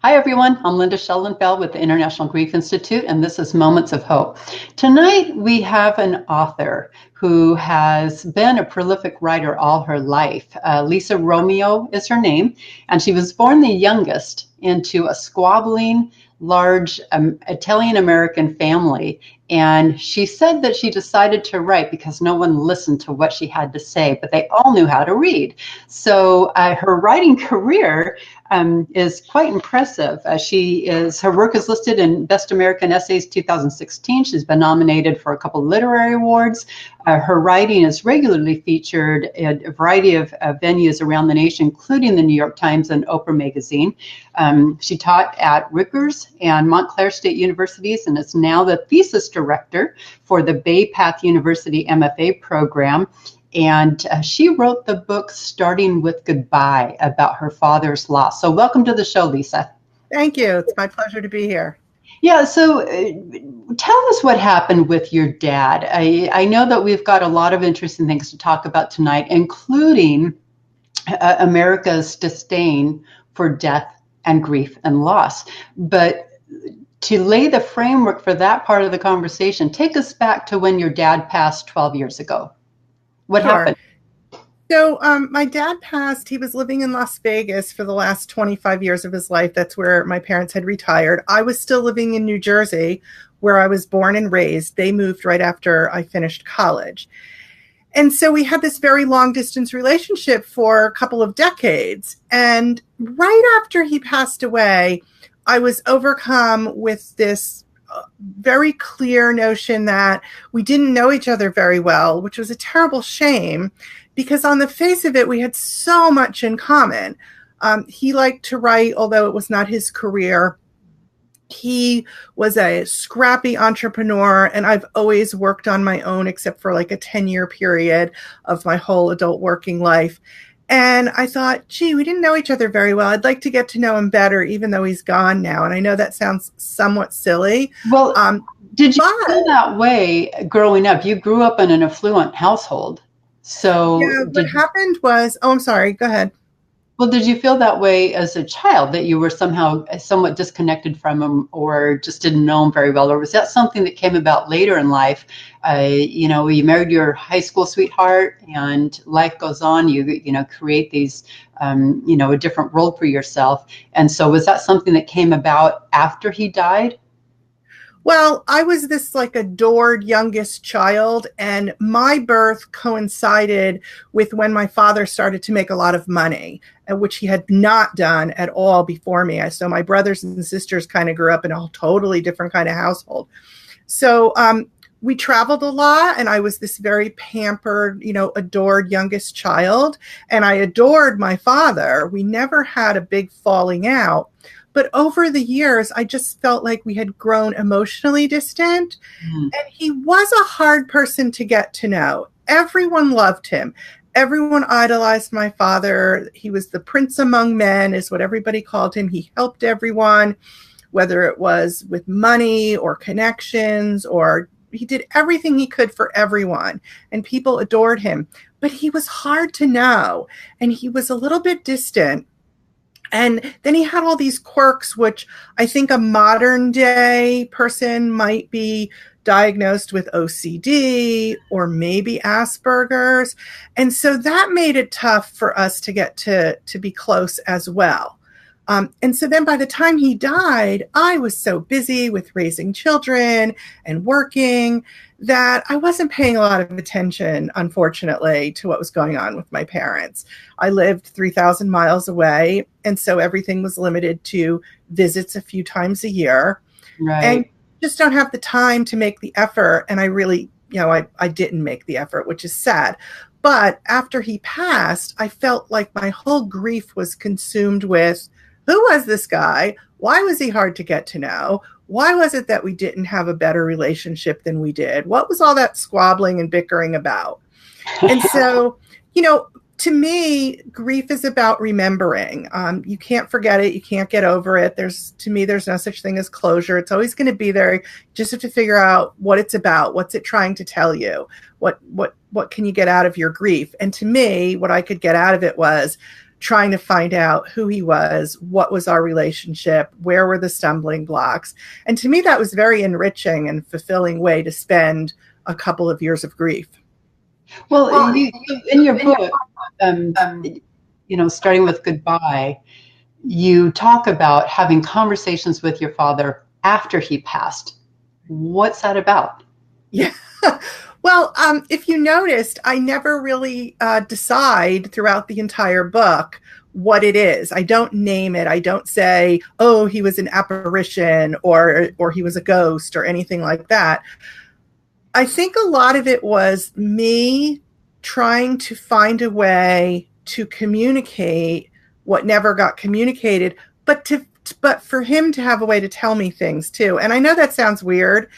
Hi, everyone. I'm Linda Schellenfeld with the International Grief Institute, and this is Moments of Hope. Tonight, we have an author who has been a prolific writer all her life. Lisa Romeo is her name, and she was born the youngest into a squabbling, large Italian-American family. And she said that she decided to write because no one listened to what she had to say, but they all knew how to read. So her writing career is quite impressive. Her work is listed in Best American Essays 2016. She's been nominated for a couple literary awards. Her writing is regularly featured at a variety of venues around the nation, including the New York Times and Oprah magazine. She taught at Rutgers and Montclair State Universities and is now the thesis director for the Bay Path University MFA program. And she wrote the book Starting with Goodbye about her father's loss. So welcome to the show, Lisa. Thank you. It's my pleasure to be here. Yeah, so tell us what happened with your dad. I know that we've got a lot of interesting things to talk about tonight, including America's disdain for death and grief and loss. But to lay the framework for that part of the conversation, take us back to when your dad passed 12 years ago. What happened? So my dad passed. He was living in Las Vegas for the last 25 years of his life. That's where my parents had retired. I was still living in New Jersey, where I was born and raised. They moved right after I finished college. And so we had this very long distance relationship for a couple of decades. And right after he passed away, I was overcome with this very clear notion that we didn't know each other very well, which was a terrible shame because on the face of it, we had so much in common. He liked to write, although it was not his career. He was a scrappy entrepreneur, and I've always worked on my own except for like a 10-year period of my whole adult working life. And I thought, gee, we didn't know each other very well. I'd like to get to know him better, even though he's gone now. And I know that sounds somewhat silly. Well, did you feel that way growing up? You grew up in an affluent household. So yeah, what happened was, I'm sorry, go ahead. Well, did you feel that way as a child, that you were somehow somewhat disconnected from him or just didn't know him very well? Or was that something that came about later in life? You married your high school sweetheart and life goes on. You create these, a different world for yourself. And so was that something that came about after he died? Well, I was this like adored youngest child, and my birth coincided with when my father started to make a lot of money, which he had not done at all before me. So my brothers and sisters kind of grew up in a totally different kind of household. So we traveled a lot, and I was this very pampered, adored youngest child, and I adored my father. We never had a big falling out. But over the years, I just felt like we had grown emotionally distant. And he was a hard person to get to know. Everyone loved him. Everyone idolized my father. He was the prince among men, is what everybody called him. He helped everyone, whether it was with money or connections, or he did everything he could for everyone. And people adored him. But he was hard to know. And he was a little bit distant. And then he had all these quirks, which I think a modern day person might be diagnosed with OCD or maybe Asperger's. And so that made it tough for us to get to be close as well. And so then by the time he died, I was so busy with raising children and working that I wasn't paying a lot of attention, unfortunately, to what was going on with my parents. I lived 3,000 miles away, and so everything was limited to visits a few times a year. Right. And just don't have the time to make the effort. And I really, I didn't make the effort, which is sad. But after he passed, I felt like my whole grief was consumed with, who was this guy? Why was he hard to get to know? Why was it that we didn't have a better relationship than we did? What was all that squabbling and bickering about? And so, to me, grief is about remembering. You can't forget it. You can't get over it. There's no such thing as closure. It's always going to be there. You just have to figure out what it's about. What's it trying to tell you? What can you get out of your grief? And to me, what I could get out of it was trying to find out who he was, what was our relationship, where were the stumbling blocks. And to me, that was very enriching and fulfilling way to spend a couple of years of grief. Well, in your book, um, starting with goodbye, you talk about having conversations with your father after he passed. What's that about? Yeah. Well, if you noticed, I never really decide throughout the entire book what it is. I don't name it. I don't say, "Oh, he was an apparition," or "he was a ghost," or anything like that. I think a lot of it was me trying to find a way to communicate what never got communicated, but for him to have a way to tell me things too. And I know that sounds weird,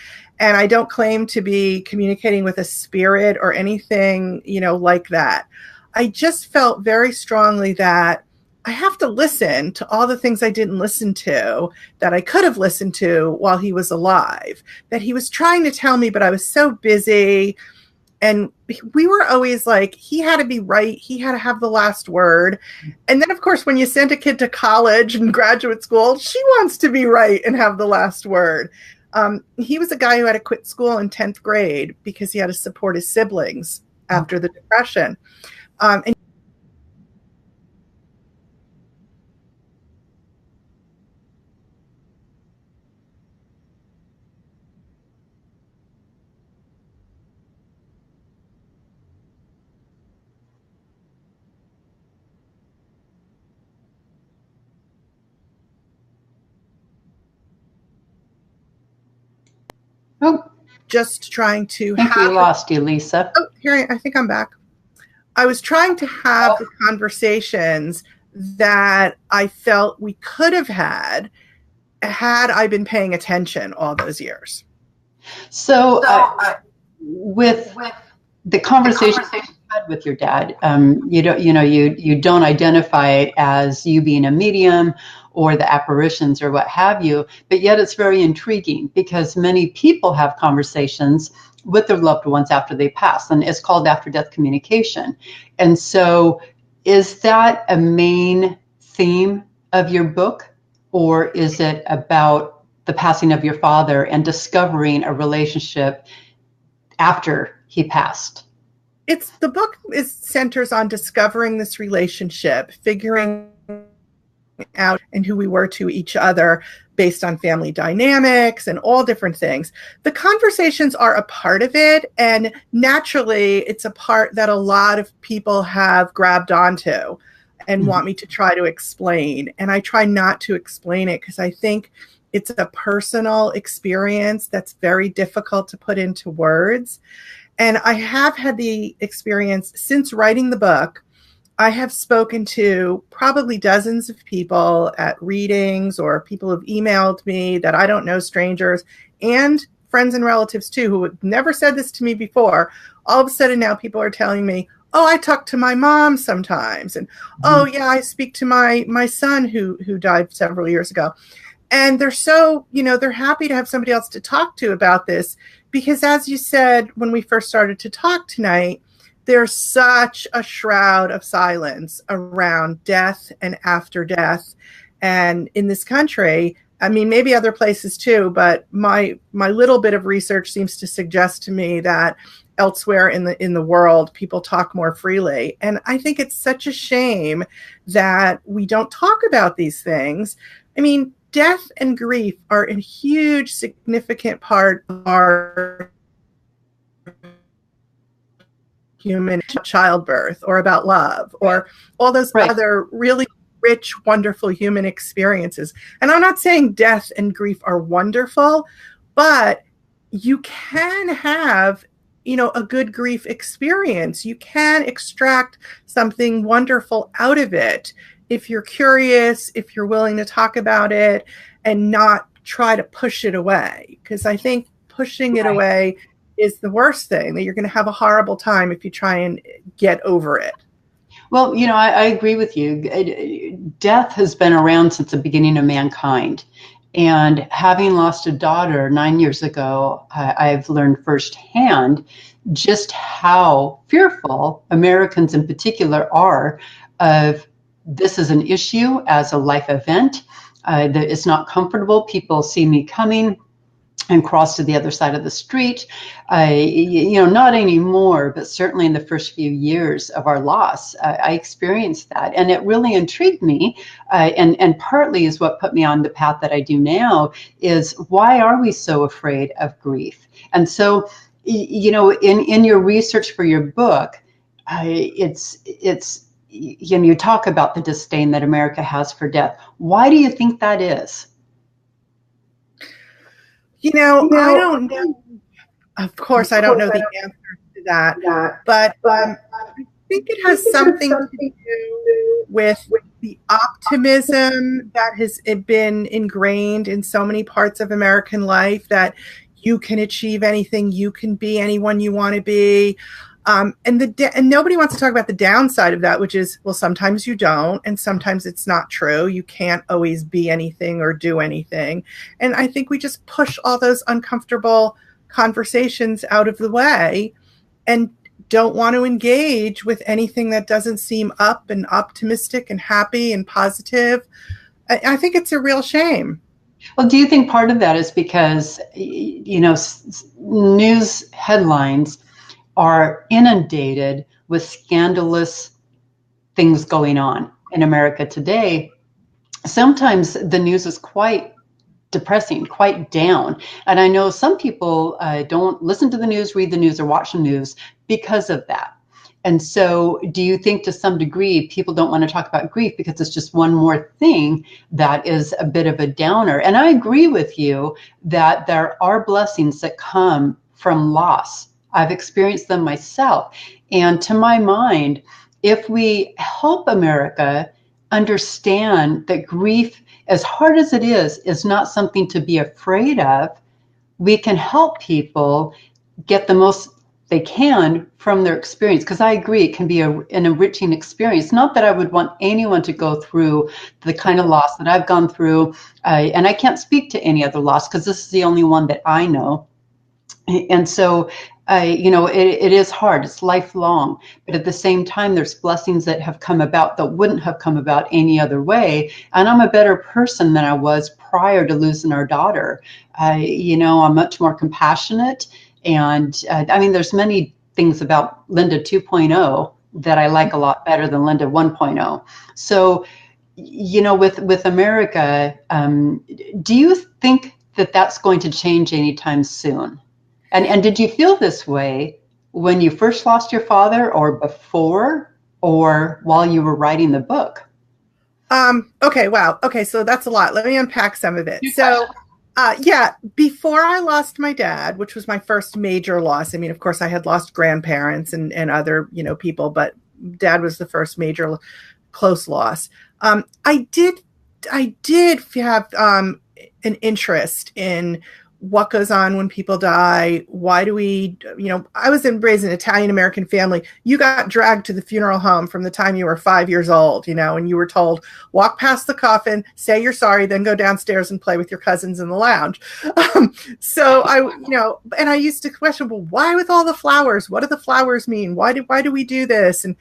and I don't claim to be communicating with a spirit or anything, like that. I just felt very strongly that I have to listen to all the things I didn't listen to that I could have listened to while he was alive, that he was trying to tell me, but I was so busy. And we were always like, he had to be right. He had to have the last word. And then, of course, when you send a kid to college and graduate school, she wants to be right and have the last word. He was a guy who had to quit school in 10th grade because he had to support his siblings after the Depression. And Oh, just trying to I think we have, lost you, Lisa. oh, here, I think I'm back. I was trying to have the conversations that I felt we could have had I been paying attention all those years. So, with the conversation you had with your dad, you don't identify it as you being a medium or the apparitions or what have you, but yet it's very intriguing because many people have conversations with their loved ones after they pass, and it's called after death communication. And so, is that a main theme of your book, or is it about the passing of your father and discovering a relationship after he passed? The book centers on discovering this relationship, figuring out and who we were to each other based on family dynamics and all different things. The conversations are a part of it, and naturally it's a part that a lot of people have grabbed onto and want me to try to explain. And I try not to explain it because I think it's a personal experience that's very difficult to put into words. And I have had the experience since writing the book. I have spoken to probably dozens of people at readings, or people have emailed me that I don't know, strangers, and friends and relatives too, who had never said this to me before. All of a sudden now people are telling me, "Oh, I talk to my mom sometimes." And, "Oh yeah, I speak to my son who died several years ago." And they're so, they're happy to have somebody else to talk to about this, because as you said, when we first started to talk tonight, there's such a shroud of silence around death and after death. And in this country, I mean, maybe other places too, but my little bit of research seems to suggest to me that elsewhere in the world, people talk more freely. And I think it's such a shame that we don't talk about these things. I mean, death and grief are a huge, significant part of our human childbirth, or about love, or all those other really rich, wonderful human experiences. And I'm not saying death and grief are wonderful, but you can have, a good grief experience. You can extract something wonderful out of it if you're curious, if you're willing to talk about it and not try to push it away. Because I think pushing it away is the worst thing, that you're going to have a horrible time if you try and get over it. Well, I agree with you. Death has been around since the beginning of mankind. And having lost a daughter 9 years ago, I've learned firsthand just how fearful Americans in particular are of this is an issue as a life event. That it's not comfortable. People see me coming and cross to the other side of the street. Not anymore, but certainly in the first few years of our loss, I experienced that. And it really intrigued me. And partly is what put me on the path that I do now is why are we so afraid of grief? And so, in your research for your book, you talk about the disdain that America has for death. Why do you think that is? I don't know. Of course, I don't know the answer to that, but I think it has something to do with the optimism that has been ingrained in so many parts of American life, that you can achieve anything, you can be anyone you want to be. And nobody wants to talk about the downside of that, which is, well, sometimes you don't, and sometimes it's not true. You can't always be anything or do anything. And I think we just push all those uncomfortable conversations out of the way and don't want to engage with anything that doesn't seem up and optimistic and happy and positive. I think it's a real shame. Well, do you think part of that is because, news headlines are inundated with scandalous things going on in America today? Sometimes the news is quite depressing, quite down. And I know some people don't listen to the news, read the news, or watch the news because of that. And so do you think to some degree people don't want to talk about grief because it's just one more thing that is a bit of a downer? And I agree with you that there are blessings that come from loss. I've experienced them myself. And to my mind, if we help America understand that grief, as hard as it is not something to be afraid of, we can help people get the most they can from their experience. Because I agree, it can be an enriching experience. Not that I would want anyone to go through the kind of loss that I've gone through. And I can't speak to any other loss because this is the only one that I know. And so, it is hard. It's lifelong. But at the same time, there's blessings that have come about that wouldn't have come about any other way. And I'm a better person than I was prior to losing our daughter. I'm much more compassionate. And there's many things about Linda 2.0 that I like a lot better than Linda 1.0. So, with America, do you think that that's going to change anytime soon? And did you feel this way when you first lost your father, or before, or while you were writing the book? Okay, wow. Okay, so that's a lot. Let me unpack some of it. So, before I lost my dad, which was my first major loss. I mean, of course, I had lost grandparents and other, people, but dad was the first major close loss. I did have an interest in what goes on when people die. Why do we, I was raised in an Italian-American family. You got dragged to the funeral home from the time you were 5 years old, and you were told, walk past the coffin, say you're sorry, then go downstairs and play with your cousins in the lounge. So and I used to question, well, why with all the flowers? What do the flowers mean? Why do we do this? And,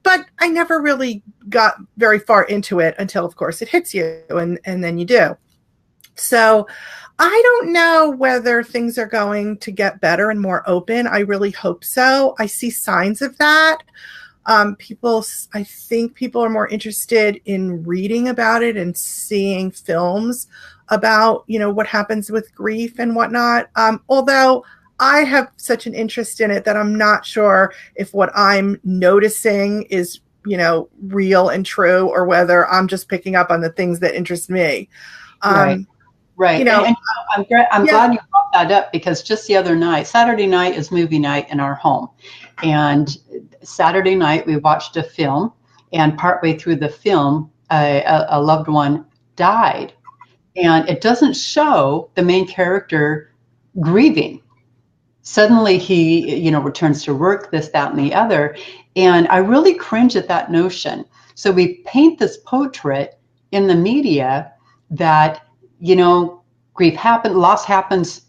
but I never really got very far into it until, of course, it hits you, and then you do. So I don't know whether things are going to get better and more open. I really hope so. I see signs of that. I think people are more interested in reading about it and seeing films about, what happens with grief and whatnot. Although I have such an interest in it that I'm not sure if what I'm noticing is, real and true, or whether I'm just picking up on the things that interest me. Right. And I'm glad you brought that up, because just the other night, Saturday night is movie night in our home. And Saturday night we watched a film, and partway through the film, a loved one died. And it doesn't show the main character grieving. Suddenly he, returns to work, this, that, and the other. And I really cringe at that notion. So we paint this portrait in the media that, grief happens, loss happens,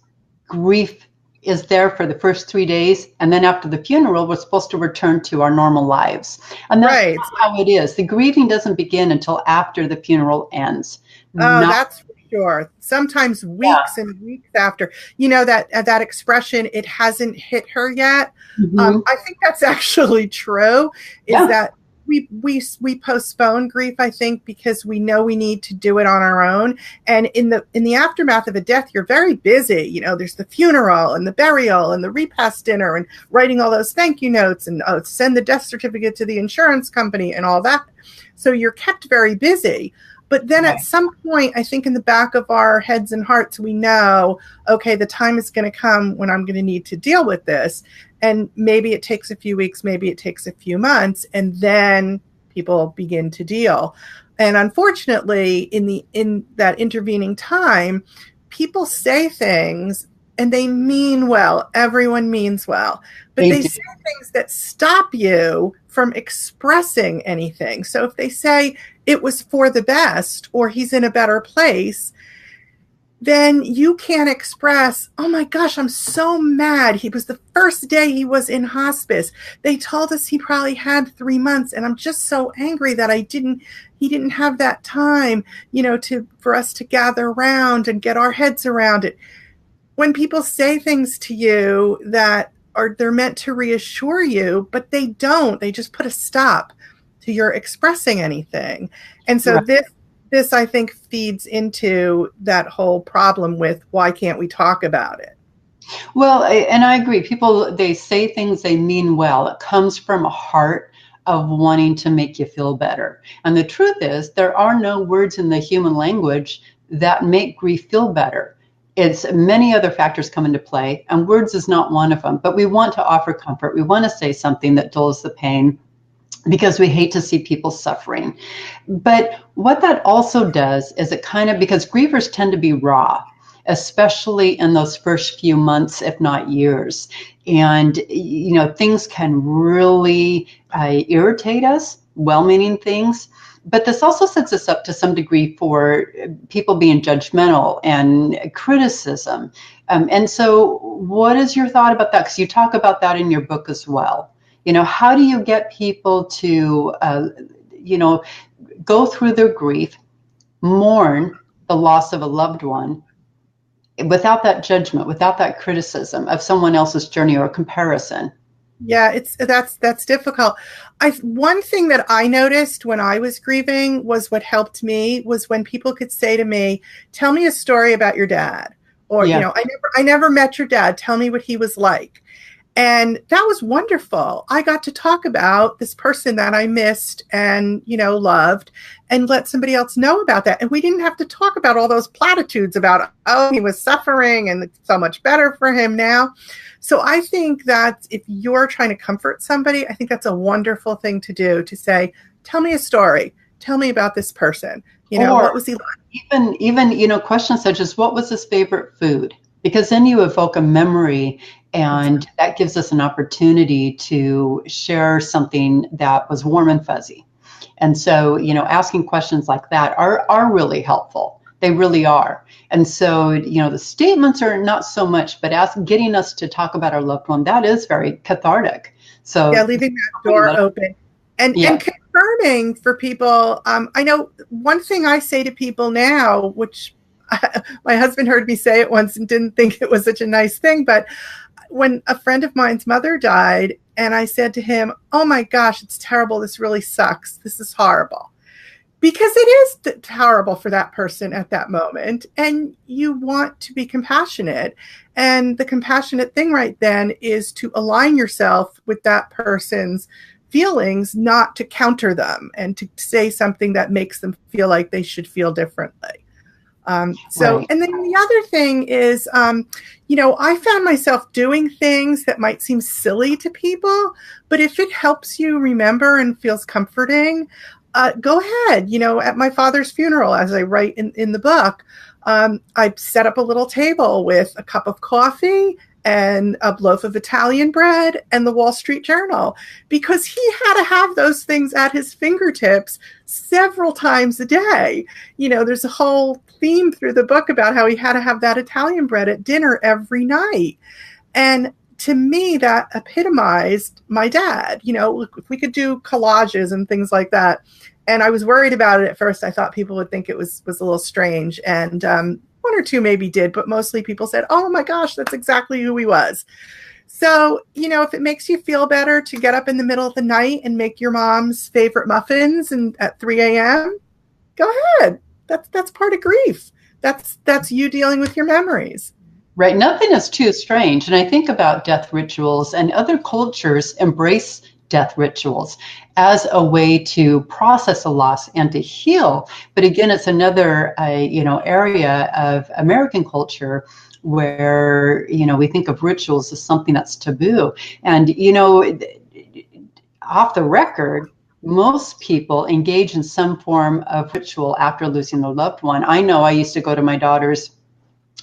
grief is there for the first 3 days, and then after the funeral, we're supposed to return to our normal lives. And that's Right. not how it is. The grieving doesn't begin until after the funeral ends. Oh, Not that's for sure. Sometimes weeks yeah. and weeks after. You know that expression, it hasn't hit her yet. Hmm. I think that's actually true. Is Yeah. that we postpone grief, I think, because we know we need to do it on our own. And in the aftermath of a death, you're very busy. You know, there's the funeral and the burial and the repast dinner and writing all those thank you notes and send the death certificate to the insurance company and all that. So you're kept very busy. But then at Right. some point, I think in the back of our heads and hearts, we know, okay, the time is going to come when I'm going to need to deal with this. And maybe it takes a few weeks, maybe it takes a few months, and then people begin to deal. And unfortunately, in that intervening time, people say things and they mean well. Everyone means well, but They they do. say things that stop you from expressing anything. So if they say it was for the best or he's in a better place, then you can't express, oh my gosh, I'm so mad. He was the first day he was in hospice. They told us he probably had 3 months, and I'm just so angry that he didn't have that time, for us to gather around and get our heads around it. When people say things to you that they're meant to reassure you, but they don't. They just put a stop to your expressing anything. And so Right. this I think feeds into that whole problem with why can't we talk about it? Well, and I agree. People, they say things they mean well. It comes from a heart of wanting to make you feel better. And the truth is, there are no words in the human language that make grief feel better. It's many other factors come into play, and words is not one of them. But we want to offer comfort. We want to say something that dulls the pain because we hate to see people suffering. But what that also does is it kind of, because grievers tend to be raw, especially in those first few months, if not years. And, things can really irritate us, well meaning things. But this also sets us up to some degree for people being judgmental and criticism. And so, what is your thought about that? Because you talk about that in your book as well. How do you get people to, go through their grief, mourn the loss of a loved one without that judgment, without that criticism of someone else's journey or comparison? Yeah, that's difficult. One thing that I noticed when I was grieving was what helped me was when people could say to me, "Tell me a story about your dad," or Yeah. I never met your dad. Tell me what he was like. And that was wonderful. I got to talk about this person that I missed and, loved, and let somebody else know about that. And we didn't have to talk about all those platitudes about, oh, he was suffering and it's so much better for him now. So I think that if you're trying to comfort somebody, I think that's a wonderful thing to do, to say, tell me a story. Tell me about this person. What Or was he like? even questions such as, what was his favorite food? Because then you evoke a memory, and that gives us an opportunity to share something that was warm and fuzzy. And so, asking questions like that are really helpful. They really are. And so, the statements are not so much, but getting us to talk about our loved one, that is very cathartic. Yeah, So, leaving that door open and yeah, confirming for people. I know one thing I say to people now, which my husband heard me say it once and didn't think it was such a nice thing, but when a friend of mine's mother died, and I said to him, "Oh my gosh, it's terrible. This really sucks. This is horrible." Because it is horrible for that person at that moment. And you want to be compassionate. And the compassionate thing right then is to align yourself with that person's feelings, not to counter them and to say something that makes them feel like they should feel differently. right. And then the other thing is, I found myself doing things that might seem silly to people, but if it helps you remember and feels comforting, go ahead. At my father's funeral, as I write in the book, I set up a little table with a cup of coffee and a loaf of Italian bread and the Wall Street Journal, because he had to have those things at his fingertips several times a day. There's a whole theme through the book about how he had to have that Italian bread at dinner every night. And to me, that epitomized my dad. If we could do collages and things like that. And I was worried about it at first. I thought people would think it was a little strange. And one or two maybe did, but mostly people said, oh my gosh, that's exactly who he was. So, if it makes you feel better to get up in the middle of the night and make your mom's favorite muffins and at 3 a.m., go ahead. That's part of grief. That's you dealing with your memories. Right. Nothing is too strange. And I think about death rituals, and other cultures embrace death rituals as a way to process a loss and to heal. But again, it's another, area of American culture where, we think of rituals as something that's taboo. And, off the record, most people engage in some form of ritual after losing a loved one. I know I used to go to my daughter's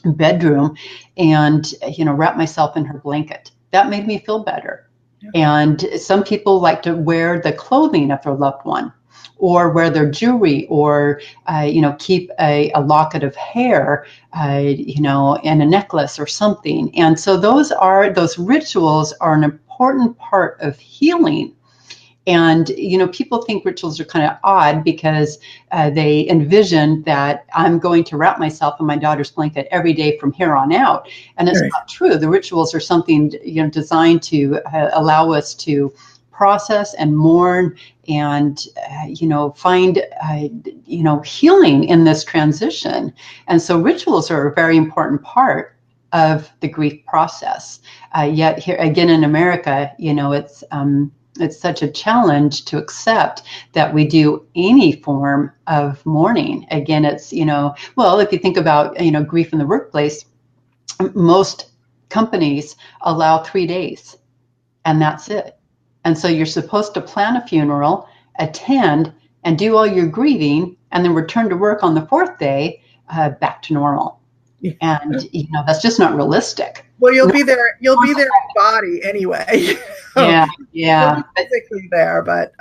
bedroom and wrap myself in her blanket. That made me feel better. Yeah. And some people like to wear the clothing of their loved one, or wear their jewelry, or keep a locket of hair, in a necklace or something. And so those rituals are an important part of healing. And, people think rituals are kind of odd because they envision that I'm going to wrap myself in my daughter's blanket every day from here on out. And it's not true. The rituals are something, designed to allow us to process and mourn and, find, healing in this transition. And so rituals are a very important part of the grief process. Yet here again in America, it's such a challenge to accept that we do any form of mourning. Again, it's, if you think about, grief in the workplace, most companies allow 3 days and that's it. And so you're supposed to plan a funeral, attend, and do all your grieving, and then return to work on the 4th day, back to normal. And, that's just not realistic. Well, you'll be there in body anyway. Yeah. You'll be physically there, but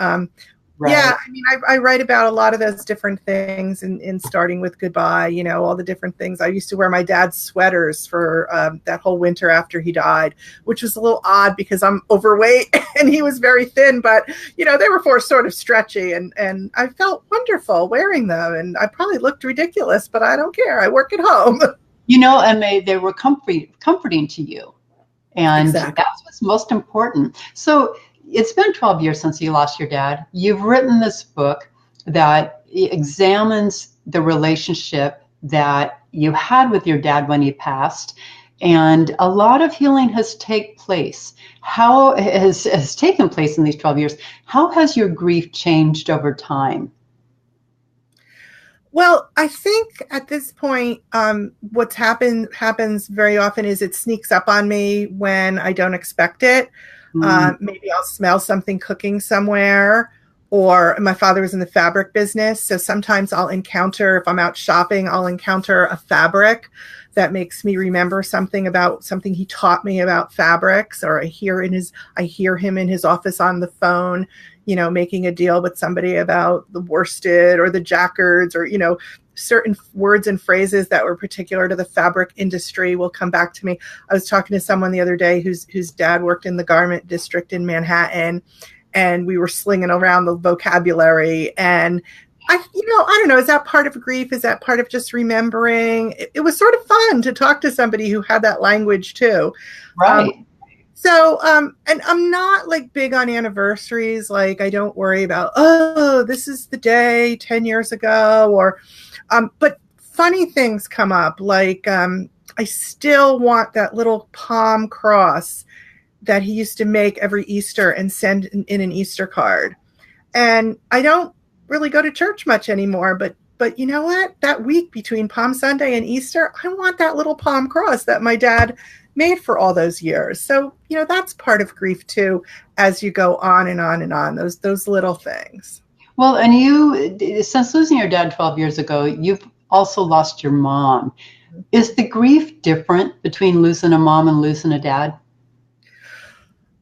right. Yeah, I mean, I write about a lot of those different things in starting with goodbye, all the different things. I used to wear my dad's sweaters for that whole winter after he died, which was a little odd because I'm overweight and he was very thin, but, they were sort of stretchy and I felt wonderful wearing them, and I probably looked ridiculous, but I don't care. I work at home. And they were comforting to you. And Exactly. That's what's most important. So it's been 12 years since you lost your dad. You've written this book that examines the relationship that you had with your dad when he passed. And a lot of healing has taken place. How has taken place in these 12 years? How has your grief changed over time? Well, I think at this point, what's happens very often is it sneaks up on me when I don't expect it. Maybe I'll smell something cooking somewhere, or my father was in the fabric business. So sometimes I'll encounter, if I'm out shopping, I'll encounter a fabric that makes me remember something about something he taught me about fabrics, or I hear him in his office on the phone, making a deal with somebody about the worsted or the jacquards, or, certain words and phrases that were particular to the fabric industry will come back to me. I was talking to someone the other day whose dad worked in the garment district in Manhattan, and we were slinging around the vocabulary. And I don't know, is that part of grief? Is that part of just remembering? It was sort of fun to talk to somebody who had that language too. Right. And I'm not like big on anniversaries. Like I don't worry about, this is the day 10 years ago, but funny things come up. Like, I still want that little palm cross that he used to make every Easter and send in an Easter card. And I don't really go to church much anymore, but you know what? That week between Palm Sunday and Easter, I want that little palm cross that my dad made for all those years. So, that's part of grief too, as you go on and on and on, those little things. Well, and you, since losing your dad 12 years ago, you've also lost your mom. Is the grief different between losing a mom and losing a dad?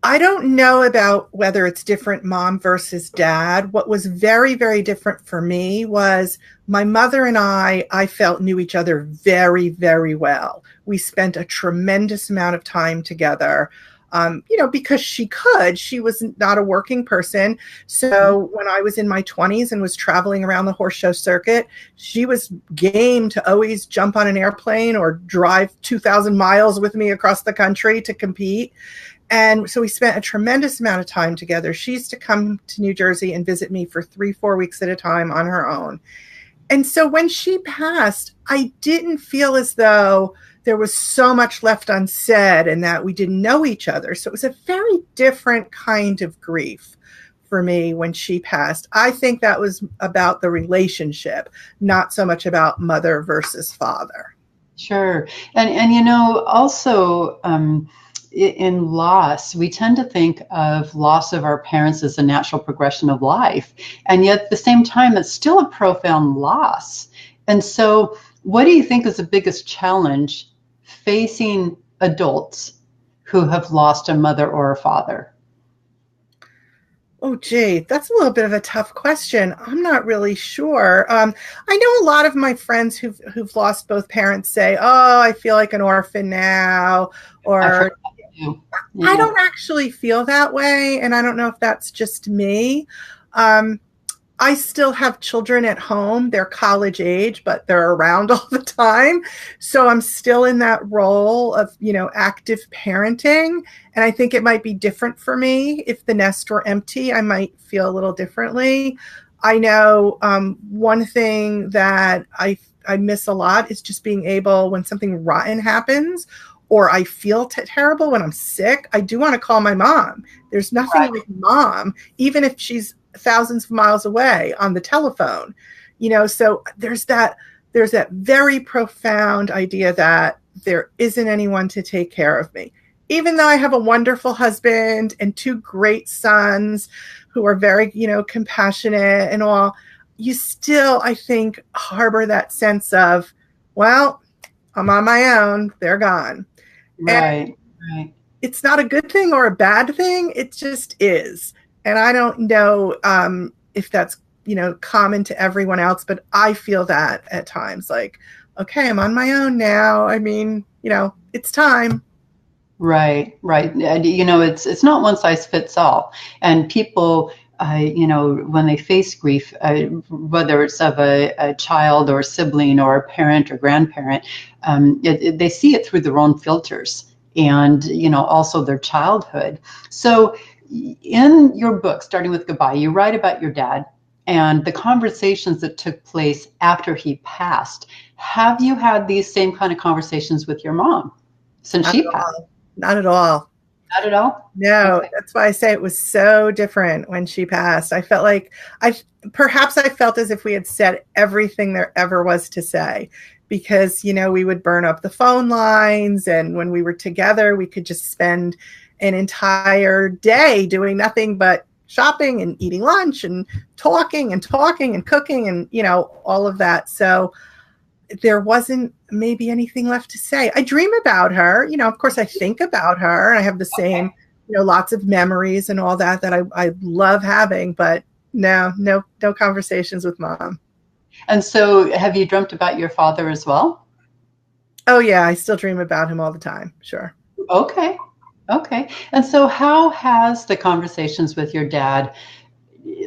I don't know about whether it's different mom versus dad. What was very, very different for me was my mother and I felt knew each other very, very well. We spent a tremendous amount of time together. Because she could. She was not a working person. So when I was in my 20s and was traveling around the horse show circuit, she was game to always jump on an airplane or drive 2,000 miles with me across the country to compete. And so we spent a tremendous amount of time together. She used to come to New Jersey and visit me for 3-4 weeks at a time on her own. And so when she passed, I didn't feel as though there was so much left unsaid and that we didn't know each other. So it was a very different kind of grief for me when she passed. I think that was about the relationship, not so much about mother versus father. Sure. And also, in loss, we tend to think of loss of our parents as a natural progression of life. And yet at the same time, it's still a profound loss. And so what do you think is the biggest challenge facing adults who have lost a mother or a father? Oh, gee, that's a little bit of a tough question. I'm not really sure. I know a lot of my friends who've lost both parents say, "Oh, I feel like an orphan now," I've heard or that too. I Yeah. don't actually feel that way, and I don't know if that's just me. Um, I still have children at home. They're college age, but they're around all the time. So I'm still in that role of, active parenting. And I think it might be different for me. If the nest were empty, I might feel a little differently. I know one thing that I miss a lot is just being able, when something rotten happens, or I feel terrible when I'm sick, I do want to call my mom. There's nothing Right. like mom, even if she's thousands of miles away on the telephone. So there's that very profound idea that there isn't anyone to take care of me. Even though I have a wonderful husband and two great sons who are very, compassionate and all, you still, I think, harbor that sense of, well, I'm on my own, they're gone. And Right. Right. it's not a good thing or a bad thing. It just is. And I don't know if that's, common to everyone else, but I feel that at times like, okay, I'm on my own now. I mean, it's time. Right, right. And, it's not one size fits all. And people, when they face grief, whether it's of a child or a sibling or a parent or grandparent, they see it through their own filters and, also their childhood. So in your book, starting with Goodbye, you write about your dad and the conversations that took place after he passed. Have you had these same kind of conversations with your mom since Not at she passed? all. Not at all. Not at all? No, Okay. that's why I say it was so different when she passed. I felt like I felt as if we had said everything there ever was to say because, we would burn up the phone lines. And when we were together, we could just spend an entire day doing nothing but shopping and eating lunch and talking and talking and cooking and, all of that. So there wasn't maybe anything left to say. I dream about her. Of course, I think about her. And I have the same, lots of memories and all that I love having. But no conversations with mom. And so have you dreamt about your father as well? Oh, yeah. I still dream about him all the time. Sure. Okay. Okay. And so how has the conversations with your dad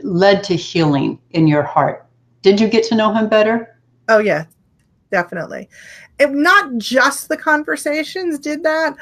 led to healing in your heart? Did you get to know him better? Oh, yeah. Definitely. Not just the conversations did that,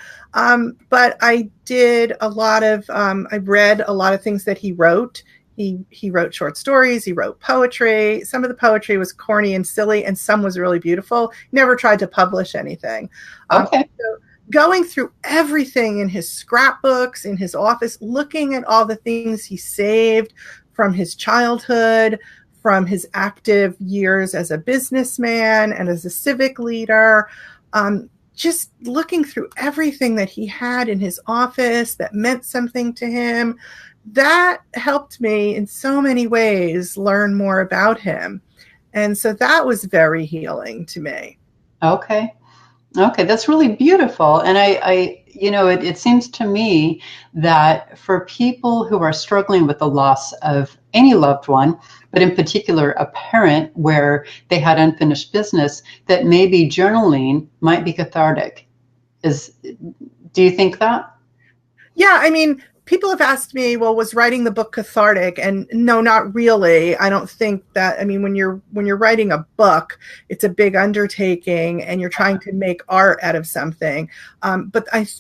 but I did a lot of, I read a lot of things that he wrote. He wrote short stories, he wrote poetry. Some of the poetry was corny and silly, and some was really beautiful. Never tried to publish anything. Okay. So going through everything in his scrapbooks, in his office, looking at all the things he saved from his childhood, from his active years as a businessman and as a civic leader, just looking through everything that he had in his office that meant something to him, that helped me in so many ways learn more about him. And so that was very healing to me. Okay. Okay, that's really beautiful. And it seems to me that for people who are struggling with the loss of any loved one, but in particular a parent where they had unfinished business, that maybe journaling might be cathartic. Is, do you think that? Yeah, I mean, people have asked me, well, was writing the book cathartic? And no, not really. I don't think that. I mean, when you're writing a book, it's a big undertaking, and you're trying to make art out of something.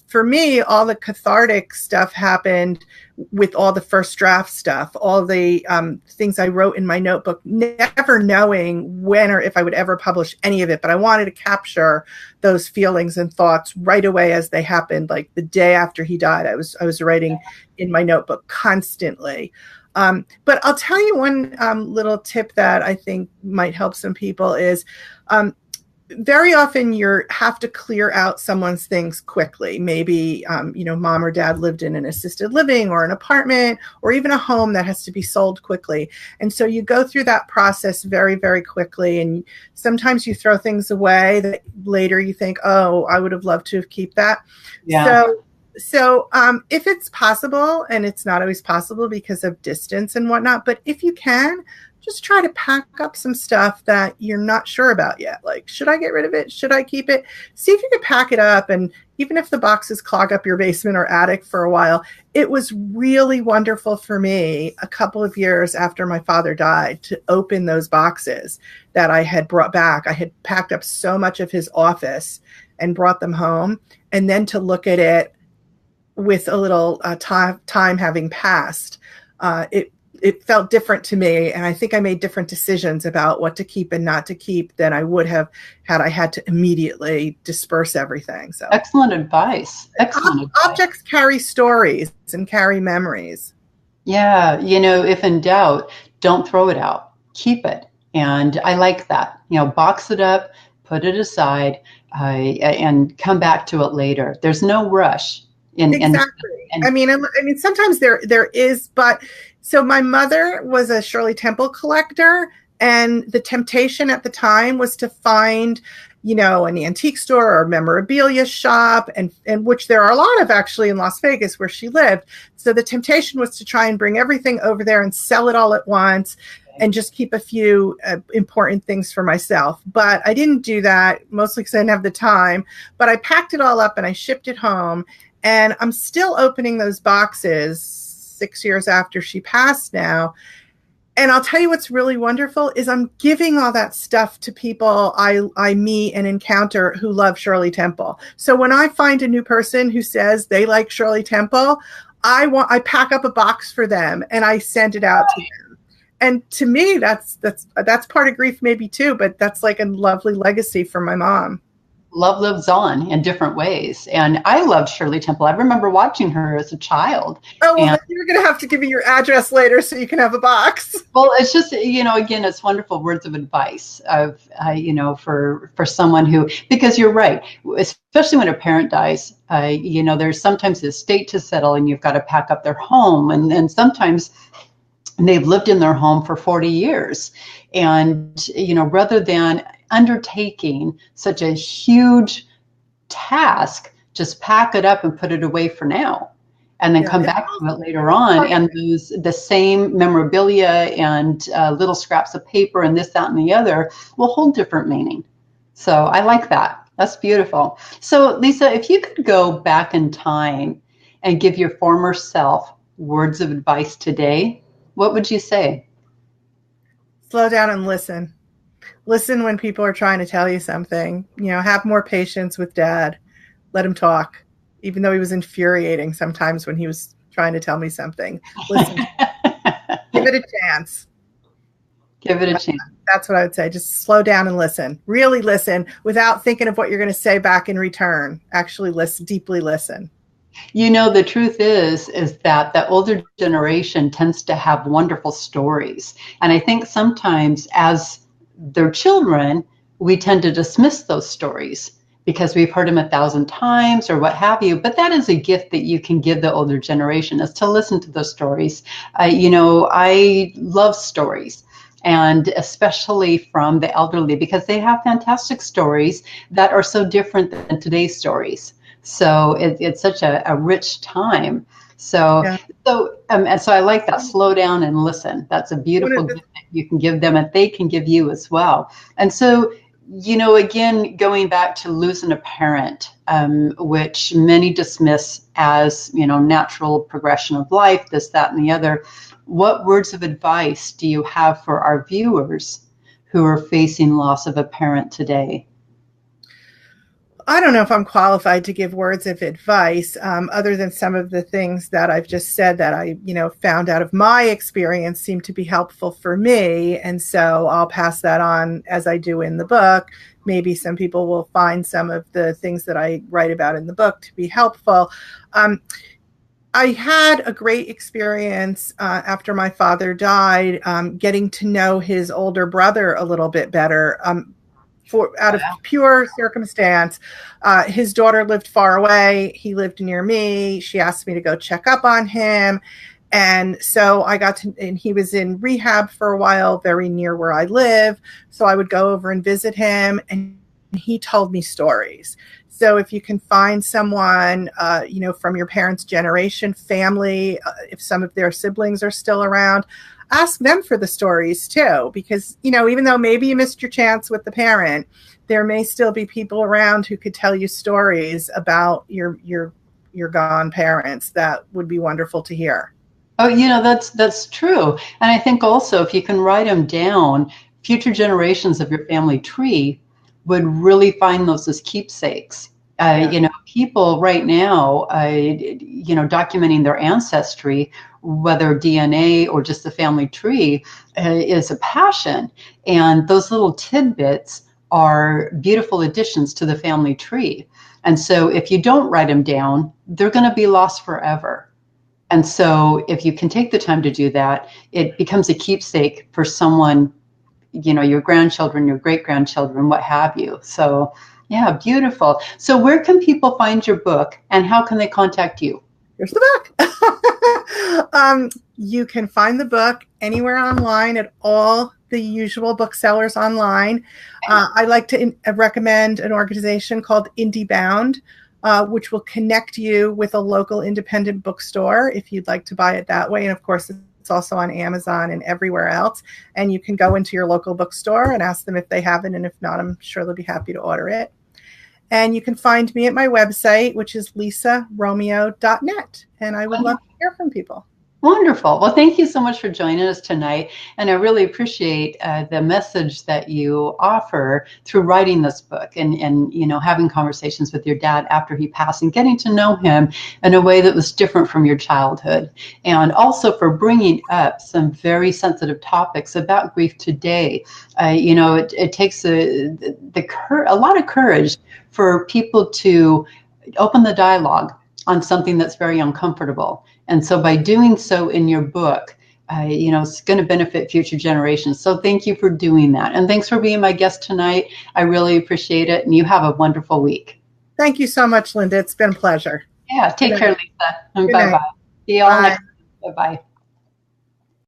For me, all the cathartic stuff happened with all the first draft stuff, all the things I wrote in my notebook, never knowing when or if I would ever publish any of it. But I wanted to capture those feelings and thoughts right away as they happened. Like the day after he died, I was writing in my notebook constantly. But I'll tell you one little tip that I think might help some people is very often you have to clear out someone's things quickly. Maybe, mom or dad lived in an assisted living or an apartment or even a home that has to be sold quickly. And so you go through that process very, very quickly. And sometimes you throw things away that later you think, oh, I would have loved to have kept that. Yeah. So if it's possible, and it's not always possible because of distance and whatnot, but if you can, just try to pack up some stuff that you're not sure about yet. Like, should I get rid of it? Should I keep it? See if you can pack it up. And even if the boxes clog up your basement or attic for a while, it was really wonderful for me a couple of years after my father died to open those boxes that I had brought back. I had packed up so much of his office and brought them home. And then to look at it with a little time having passed, it felt different to me. And I think I made different decisions about what to keep and not to keep than I would have had I had to immediately disperse everything. So Excellent advice. Excellent advice. Objects carry stories and carry memories. Yeah, if in doubt, don't throw it out. Keep it. And I like that. Box it up, put it aside, and come back to it later. There's no rush. Exactly. I mean, sometimes there is, but so my mother was a Shirley Temple collector, and the temptation at the time was to find, an antique store or memorabilia shop, and which there are a lot of actually in Las Vegas where she lived. So the temptation was to try and bring everything over there and sell it all at once and just keep a few important things for myself. But I didn't do that, mostly because I didn't have the time. But I packed it all up and I shipped it home. And I'm still opening those boxes 6 years after she passed now. And I'll tell you what's really wonderful is I'm giving all that stuff to people I meet and encounter who love Shirley Temple. So when I find a new person who says they like Shirley Temple, I pack up a box for them and I send it out to them. And to me, that's part of grief maybe too, but that's like a lovely legacy for my mom. Love lives on in different ways. And I loved Shirley Temple. I remember watching her as a child. Oh, well, you're going to have to give me your address later so you can have a box. Well, it's just, again, it's wonderful words of advice of, for someone who, because you're right, especially when a parent dies, there's sometimes a estate to settle and you've got to pack up their home. And sometimes they've lived in their home for 40 years. And, rather than undertaking such a huge task, just pack it up and put it away for now and then come back to it later on. And the same memorabilia and little scraps of paper and this, that, and the other will hold different meaning. So I like that. That's beautiful. So Lisa, if you could go back in time and give your former self words of advice today, what would you say? Slow down and listen. Listen when people are trying to tell you something. Have more patience with Dad. Let him talk, even though he was infuriating sometimes when he was trying to tell me something. Listen. Give it a chance. Give it a chance. That's what I would say. Just slow down and listen. Really listen without thinking of what you're going to say back in return. Actually listen, deeply listen. The truth is that the older generation tends to have wonderful stories. And I think sometimes as their children, we tend to dismiss those stories because we've heard them 1,000 times or what have you. But that is a gift that you can give the older generation, is to listen to those stories. I love stories. and especially from the elderly, because they have fantastic stories that are so different than today's stories. So it's such a rich time. So, Yeah. and so I like that. Slow down and listen. That's a One beautiful of the gift that you can give them, and they can give you as well. And so, again, going back to losing a parent, which many dismiss as, natural progression of life, this, that, and the other. What words of advice do you have for our viewers who are facing loss of a parent today? I don't know if I'm qualified to give words of advice, other than some of the things that I've just said that I, found out of my experience seem to be helpful for me. And so I'll pass that on as I do in the book. Maybe some people will find some of the things that I write about in the book to be helpful. I had a great experience after my father died, getting to know his older brother a little bit better. Out of pure circumstance, his daughter lived far away. He lived near me. She asked me to go check up on him. And so and he was in rehab for a while, very near where I live. So I would go over and visit him, and he told me stories. So if you can find someone, from your parents' generation, family, if some of their siblings are still around, ask them for the stories too, because, even though maybe you missed your chance with the parent, there may still be people around who could tell you stories about your gone parents that would be wonderful to hear. Oh, that's true. And I think also if you can write them down, future generations of your family tree would really find those as keepsakes. Yeah. People right now, documenting their ancestry, whether DNA or just the family tree, is a passion. And those little tidbits are beautiful additions to the family tree. And so if you don't write them down, they're going to be lost forever. And so if you can take the time to do that, it becomes a keepsake for someone, your grandchildren, your great grandchildren, what have you. So yeah, beautiful. So where can people find your book, and how can they contact you? Here's the book. You can find the book anywhere online at all the usual booksellers online. I like to recommend an organization called IndieBound, which will connect you with a local independent bookstore if you'd like to buy it that way. And of course, it's also on Amazon and everywhere else. And you can go into your local bookstore and ask them if they have it. And if not, I'm sure they'll be happy to order it. And you can find me at my website, which is lisaromeo.net. And I would love to hear from people. Wonderful. Well, thank you so much for joining us tonight. And I really appreciate the message that you offer through writing this book and having conversations with your dad after he passed and getting to know him in a way that was different from your childhood. And also for bringing up some very sensitive topics about grief today. It takes a lot of courage for people to open the dialogue on something that's very uncomfortable. And so by doing so in your book, it's going to benefit future generations. So thank you for doing that. And thanks for being my guest tonight. I really appreciate it. And you have a wonderful week. Thank you so much, Linda. It's been a pleasure. Yeah, take care, Lisa. And bye-bye. See you all next time. Bye-bye.